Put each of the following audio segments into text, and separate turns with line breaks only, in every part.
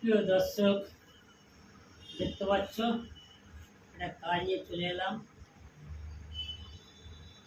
প্রিয় দর্শক, দেখতে পাচ্ছ একটা কাজ নিয়ে চলে এলাম।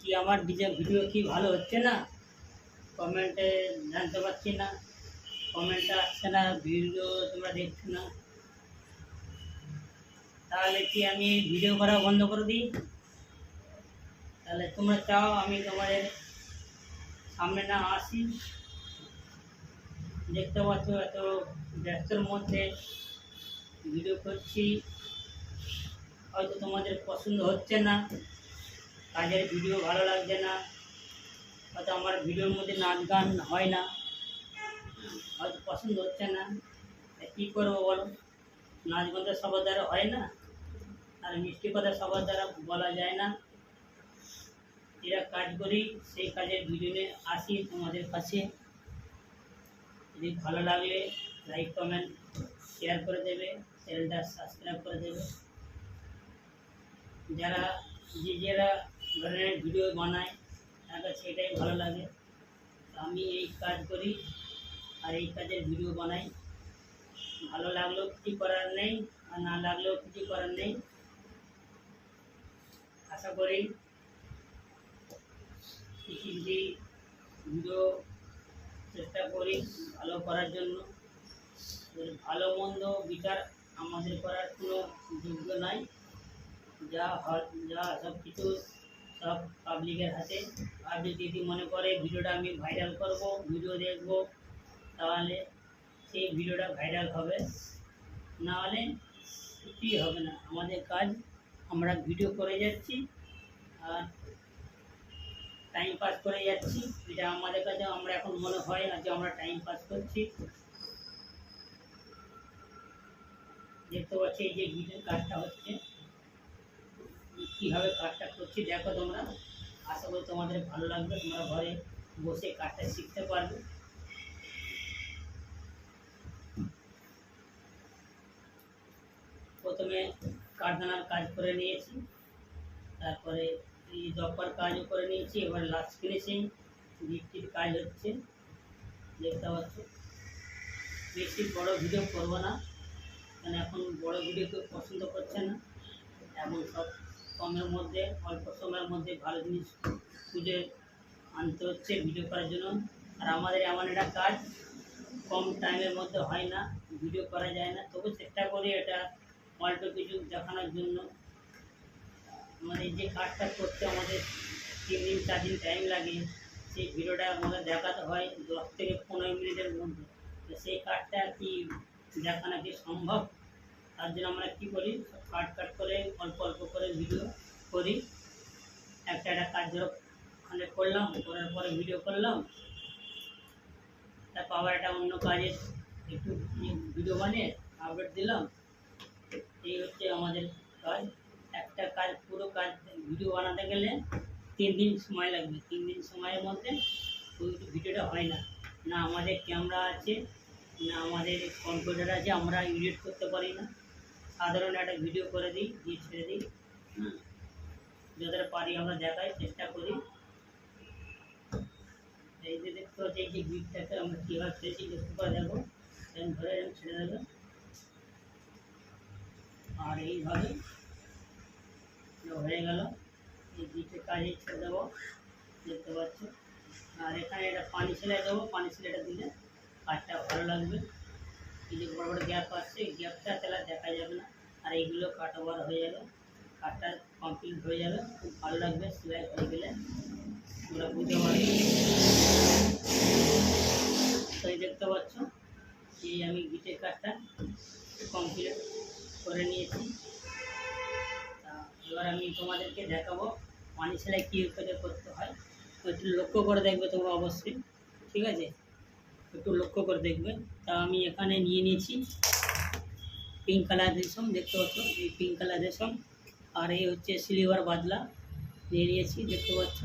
কি আমার ভিডিও কি ভালো হচ্ছে না? কমেন্টে জানতে পারছি না, কমেন্টটা আসছে না, ভিডিও তোমরা দেখছো না। তাহলে কি আমি ভিডিও করা বন্ধ করে দিই? তাহলে তোমরা চাও আমি তোমাদের সামনে না আসি? দেখতে পাচ্ছ এত ব্যস্তর মধ্যে ভিডিও করছি, হয়তো তোমাদের পছন্দ হচ্ছে না, কাজের ভিডিও ভালো লাগছে না, হয়তো আমার ভিডিওর মধ্যে নাচ গান হয় না, হয়তো পছন্দ হচ্ছে না। কী করবো বলো? নাচ গান তো সবার দ্বারা হয় না, আর মিষ্টি কথা সবার দ্বারা বলা যায় না। যেটা কাজ করি সেই কাজের ভিডিও নিয়ে আসি তোমাদের কাছে। যদি ভালো লাগলে লাইক কমেন্ট শেয়ার করে দেবে, চ্যানেলটা সাবস্ক্রাইব করে দেবে। যারা যারা ধরনের ভিডিও বানায় তার কাছে এটাই ভালো লাগে। আমি এই কাজ করি আর এই কাজের ভিডিও বানাই। ভালো লাগলেও কিছু করার নেই, আর না লাগলেও কিছু করার নেই। আশা করি কিছু যদি ভিডিও চেষ্টা করি ভালো করার জন্য। ভালো মন্দ বিচার আমাদের করার কোনো যোগ্য নাই। যা সব কিছু সব পাবলিকের হাতে। পাবলিক যদি মনে করে ভিডিওটা আমি ভাইরাল করব, ভিডিও দেখব, তাহলে সেই ভিডিওটা ভাইরাল হবে, না হলে কিছুই হবে না। আমাদের কাজ, আমরা ভিডিও করে যাচ্ছি আর টাইম পাস করে যাচ্ছি। এটা আমাদের কাছে আমরা এখন মনে হয় যে আমরা টাইম পাস করছি। দেখতে পাচ্ছি এই যে ভিডিওর কাজটা হচ্ছে, কীভাবে কাজটা করছি দেখো তোমরা। আশা করি তোমাদের ভালো লাগবে, তোমরা ঘরে বসে কাজটা শিখতে পারবে। প্রথমে কারখানার কাজ করে নিয়েছি, তারপরে এই দপ্পার কাজও করে নিয়েছি, এবার লাস্ট ফিনিশিং ভিত্তির কাজ হচ্ছে, দেখতে পাচ্ছ। বেশি বড় ভিডিও করবো না, কারণ এখন বড় ভিডিও কেউ পছন্দ করছে না। এখন সব কমের মধ্যে, অল্প সময়ের মধ্যে ভালো জিনিস খুঁজে আনতে হচ্ছে ভিডিও করার জন্য। আর আমাদের এমন একটা কাজ, কম টাইমের মধ্যে হয় না, ভিডিও করা যায় না, তবু চেষ্টা করি এটা অল্প কিছু দেখানোর জন্য। আমাদের যে কাজটা করতে আমাদের 3 দিন 4 দিন টাইম লাগে, সেই ভিডিওটা আমাদের দেখাতে হয় 10 থেকে 15 মিনিটের মধ্যে। তো সেই কাজটা কি দেখানো কি সম্ভব? তার জন্য আমরা কী করি, কাট করে অল্প অল্প করে ভিডিও করি। একটা কাজ ধরো ওখানে করলাম, করার পরে ভিডিও করলাম, তারপর আবার একটা অন্য কাজের একটু ভিডিও বানিয়ে আপলোড দিলাম। এই হচ্ছে আমাদের কাজ। একটা কাজ, পুরো কাজ ভিডিও বানাতে গেলে 3 দিন সময় লাগবে। 3 দিন সময়ের মধ্যে ওই ভিডিওটা হয় না। না আমাদের ক্যামেরা আছে, না আমাদের কম্পিউটার আছে, আমরা এডিট করতে পারি না। সাধারণ একটা ভিডিও করে দিই, দিয়ে ছেড়ে দিই। যতটা পারি আমরা দেখাই, চেষ্টা করি। এই যে দেখতে হচ্ছে এই যে গিফটটাকে আমরা কীভাবে ছেড়েছি দেখতে পাওয়া যাবো, ধরে এরকম ছেড়ে দেবে। আর এইভাবে হয়ে গেল, এই গিফটের কাজে ছেড়ে দেবো, দেখতে পাচ্ছ। আর এখানে একটা পানি সেলাই দেবো, পানি সেলাইটা দিলে কাজটা ভালো লাগবে। এই যে বড় বড় গ্যাপ আসছে, এই গ্যাপটা তাহলে দেখা যাবে না। আর এইগুলো কাট ওভার হয়ে যাবে, কাটটা কমপ্লিট হয়ে যাবে, খুব ভালো লাগবে সেলাই হয়ে গেলে, তোমরা বুঝতে পারবে। তো এই দেখতে পাচ্ছ এই আমি গিটের কাজটা কমপ্লিট করে নিয়েছি। এবার আমি তোমাদেরকে দেখাবো পানি সেলাই কী করে করতে হয়। একটু লক্ষ্য করে দেখবে তোমরা অবশ্যই, ঠিক আছে? একটু লক্ষ্য করে দেখবে। তা আমি এখানে নিয়ে নিয়েছি পিঙ্ক কালার রেশম, দেখতে পাচ্ছ এই পিঙ্ক কালার রেশম, আর এই হচ্ছে সিলভার বাদলা নিয়ে নিয়েছি, দেখতে পাচ্ছ।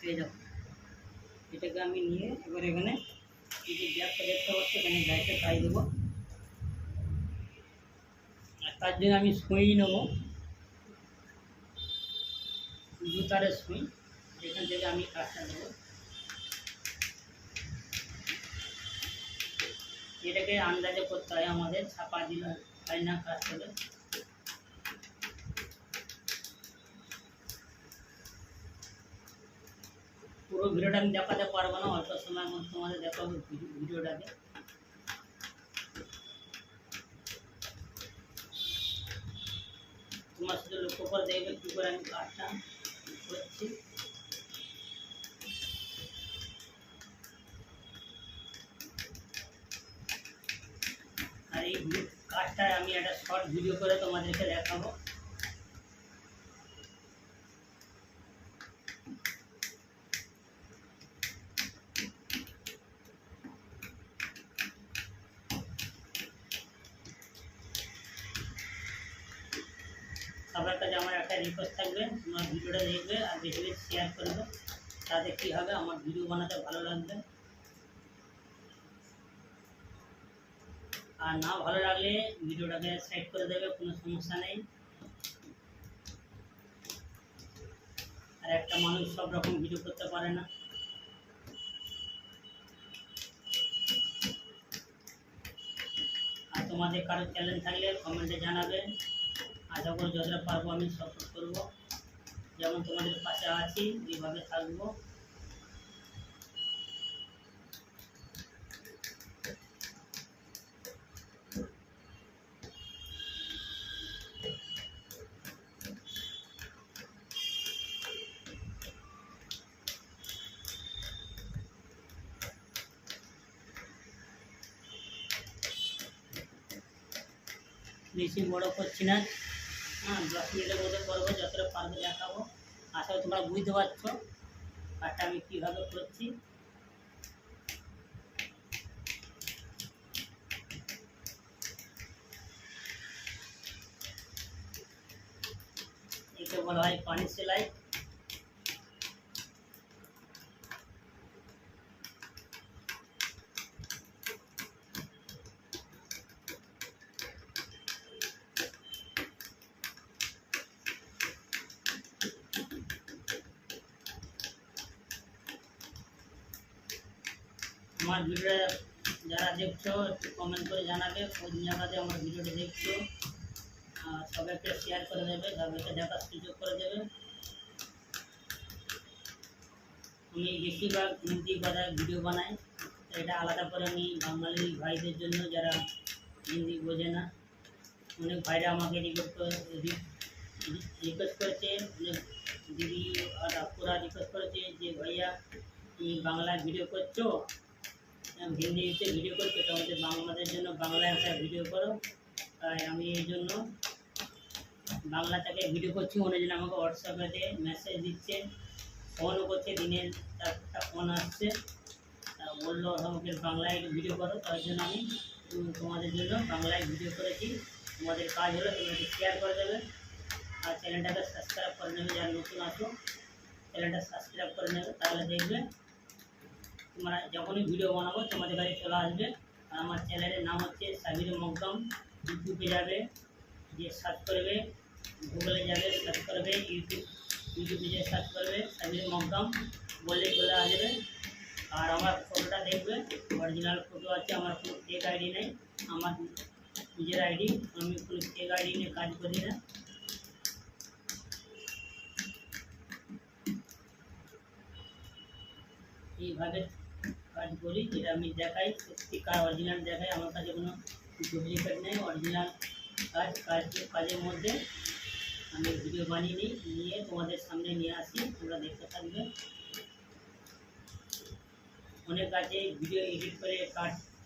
এই দেখো, এটাকে আমি নিয়ে এবার এখানে এই যে গ্যাপটা দেখতে পাচ্ছ, এখানে গ্যাপটা খাই দেবো। আর তার জন্য আমি সুই নেবো, জুতারের সুই, এখান থেকে আমি কাজটা দেবো। এটাকে আন্দাজে করতে হয়, আমাদের ছাপা দিলে হয় না কাজ করে। পুরো ভিডিওটা আমি দেখাতে পারবো না, অল্প সময়ের মধ্যে তোমাদের দেখাবো ভিডিওটাকে। তোমার শুধু লক্ষ্য করে দেখবে কী করে আমি কাজটা করছি। আর এই কাজটা আমি একটা শর্ট ভিডিও করে তোমাদেরকে দেখাবো। সবার কাছে আমার একটা রিকোয়েস্ট থাকবে, তোমার ভিডিওটা দেখবে আর বেশি বেশি শেয়ার করবে, তাতে কী হবে আমার ভিডিও বানাতে ভালো লাগবে। আর না ভালো লাগলে ভিডিওটাকে সাইড করে দেবে, কোনো সমস্যা নেই। আর একটা মানুষ সব রকম ভিডিও করতে পারে না। আর তোমাদের কারো চ্যালেঞ্জ থাকলে কমেন্টে জানাবে, আশা করি যতটা পারবো আমি সাপোর্ট করবো। যেমন তোমাদের পাশে আছি এইভাবে থাকবো। বেশি বড় করছি না, হ্যাঁ 10 মিনিটের মধ্যে করবো, যতটা পারবো দেখাবো। আশা করি তোমরা বুঝতে পারছো কাজটা আমি কীভাবে করছি। একে বলা হয় পানি সেলাই। আমার ভিডিওটা যারা দেখছো একটু কমেন্ট করে জানাবে কোন জায়গাতে আমার ভিডিওটা দেখছো। সবাইকে শেয়ার করে দেবে, সবাইকে দেখার সুযোগ করে দেবে। আমি বেশিরভাগ হিন্দি ভাষায় ভিডিও বানাই, এটা আলাদা করে আমি বাঙালি ভাইদের জন্য যারা হিন্দি বোঝে না, অনেক ভাইরা আমাকে রিকোয়েস্ট করেছে, অনেক দিদি আর আপুরা রিকোয়েস্ট করেছে যে ভাইয়া তুমি বাংলায় ভিডিও করছো, হিন্দিতে ভিডিও করছো, তোমাদের বাংলাদের জন্য বাংলায় একটা ভিডিও করো। তাই আমি এই জন্য বাংলা থেকে ভিডিও করছি। অনেকজন আমাকে হোয়াটসঅ্যাপে মেসেজ দিচ্ছে, ফোনও করছে, দিনের 4টা ফোন আসছে, বললো আমাকে বাংলায় ভিডিও করো। তার জন্য আমি তোমাদের জন্য বাংলায় ভিডিও করেছি। তোমাদের কাজ হলো তোমরা শেয়ার করে দেবে আর চ্যানেলটাকে সাবস্ক্রাইব করে নেবে। যারা নতুন আসো চ্যানেলটা সাবস্ক্রাইব করে নেবে, তাহলে দেখবে তোমরা যখনই ভিডিও বানাবো তোমাদের কাছে চলে আসবে। আর আমার চ্যানেলের নাম হচ্ছে সাবির মকদম। ইউটিউবে যাবে, যে সার্চ করবে, গুগলে যাবে সার্চ করবে, ইউটিউবে যে সার্চ করবে সাবির মকদম বললে চলে আসবে। আর আমার ফটোটা দেখবে, অরিজিনাল ফটো আছে, আমার কোনো ফেক আইডি নেই, আমার নিজের আইডি, আমি কোনো ফেক আইডি নিয়ে কাজ করি না। এইভাবে কাজ করি, যেটা আমি দেখাই সত্যিকার অরিজিনাল দেখাই, আমার কাছে কোনো ডুপ্লিকেট নেই, অরিজিনাল কাজের মধ্যে আমি ভিডিও বানিয়ে নিয়ে তোমাদের সামনে নিয়ে আসি, তোমরা দেখতে থাকবে। অনেক কাজে ভিডিও এডিট করে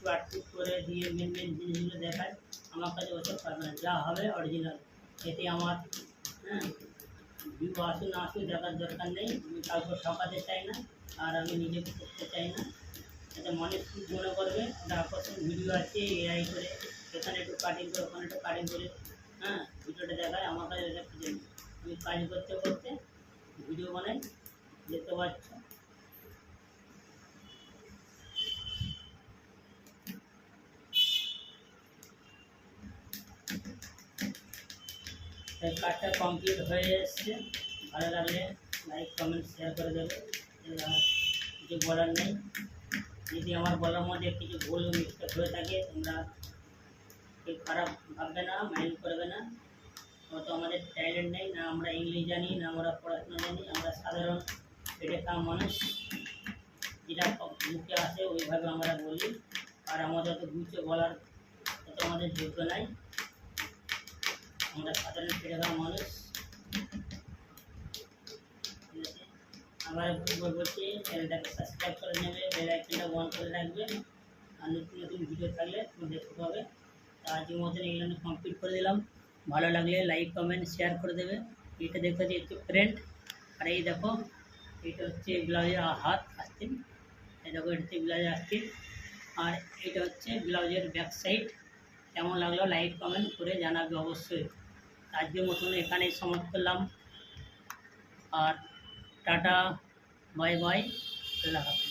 কাটকুট করে দিয়ে মেন জিনিসগুলো দেখায়, আমার কাছে ওসব পারবে না, যা হবে অরিজিনাল। এতে আমার ভিউ আসুন না আসুন দেখার দরকার নেই, আমি কাউকে ঠকাতে চাই না, আর আমি নিজেকে করতে চাই না। এটা মানুষ খুব মনে করবে একটা আকর্ষণ ভিডিও আছে এআই করে, এখানে একটু কাটিং করে ওখানে একটু কাটিং করে ভিডিওটা দেখায়, আমার কাছে এটা খুঁজে নেই। আমি কাজ করতে করতে ভিডিও বানাই, দেখতে পাচ্ছ। কাজটা কমপ্লিট হয়ে এসছে, ভালো লাগলে লাইক কমেন্ট শেয়ার করে দেবে, কিছু বলার নেই। যদি আমার বলার মধ্যে কিছু ভুল মিস্টেক হয়ে থাকে তোমরা কেউ খারাপ ভাববে না, মাইন্ড করবে না। অত আমাদের ট্যালেন্ট নেই, না আমরা ইংলিশ জানি, না আমরা পড়াশোনা জানি, আমরা সাধারণ পেটে খাওয়া মানুষ, যেটা মুখে আসে ওইভাবে আমরা বলি। আর আমাদের অত গুছিয়ে বলার অত আমাদের যোগ্য নাই, আমরা সাধারণ পেটে খাওয়া মানুষ। ঠিক আছে, আমার বলছি চ্যানেলটাকে সাবস্ক্রাইব করে নেবে, বেল আইকনটা অন করে রাখবে, আর নতুন নতুন ভিডিও থাকলে তোমরা দেখতে পাবে। তা আজকের মতন এগুলো কমপ্লিট করে দিলাম। ভালো লাগলে লাইক কমেন্ট শেয়ার করে দেবে। এটা দেখতে হচ্ছে একটু প্রিন্ট, আর এই দেখো এটা হচ্ছে ব্লাউজের হাত আস্তিন, এই দেখো এটা হচ্ছে ব্লাউজের আস্তিন, আর এটা হচ্ছে ব্লাউজের ব্যাক সাইড। কেমন লাগলো লাইক কমেন্ট করে জানাবে অবশ্যই। আজকের মতন এখানেই সমাপ্ত করলাম, আর টাটা, বাই বাই, আল্লাহ হাফেজ।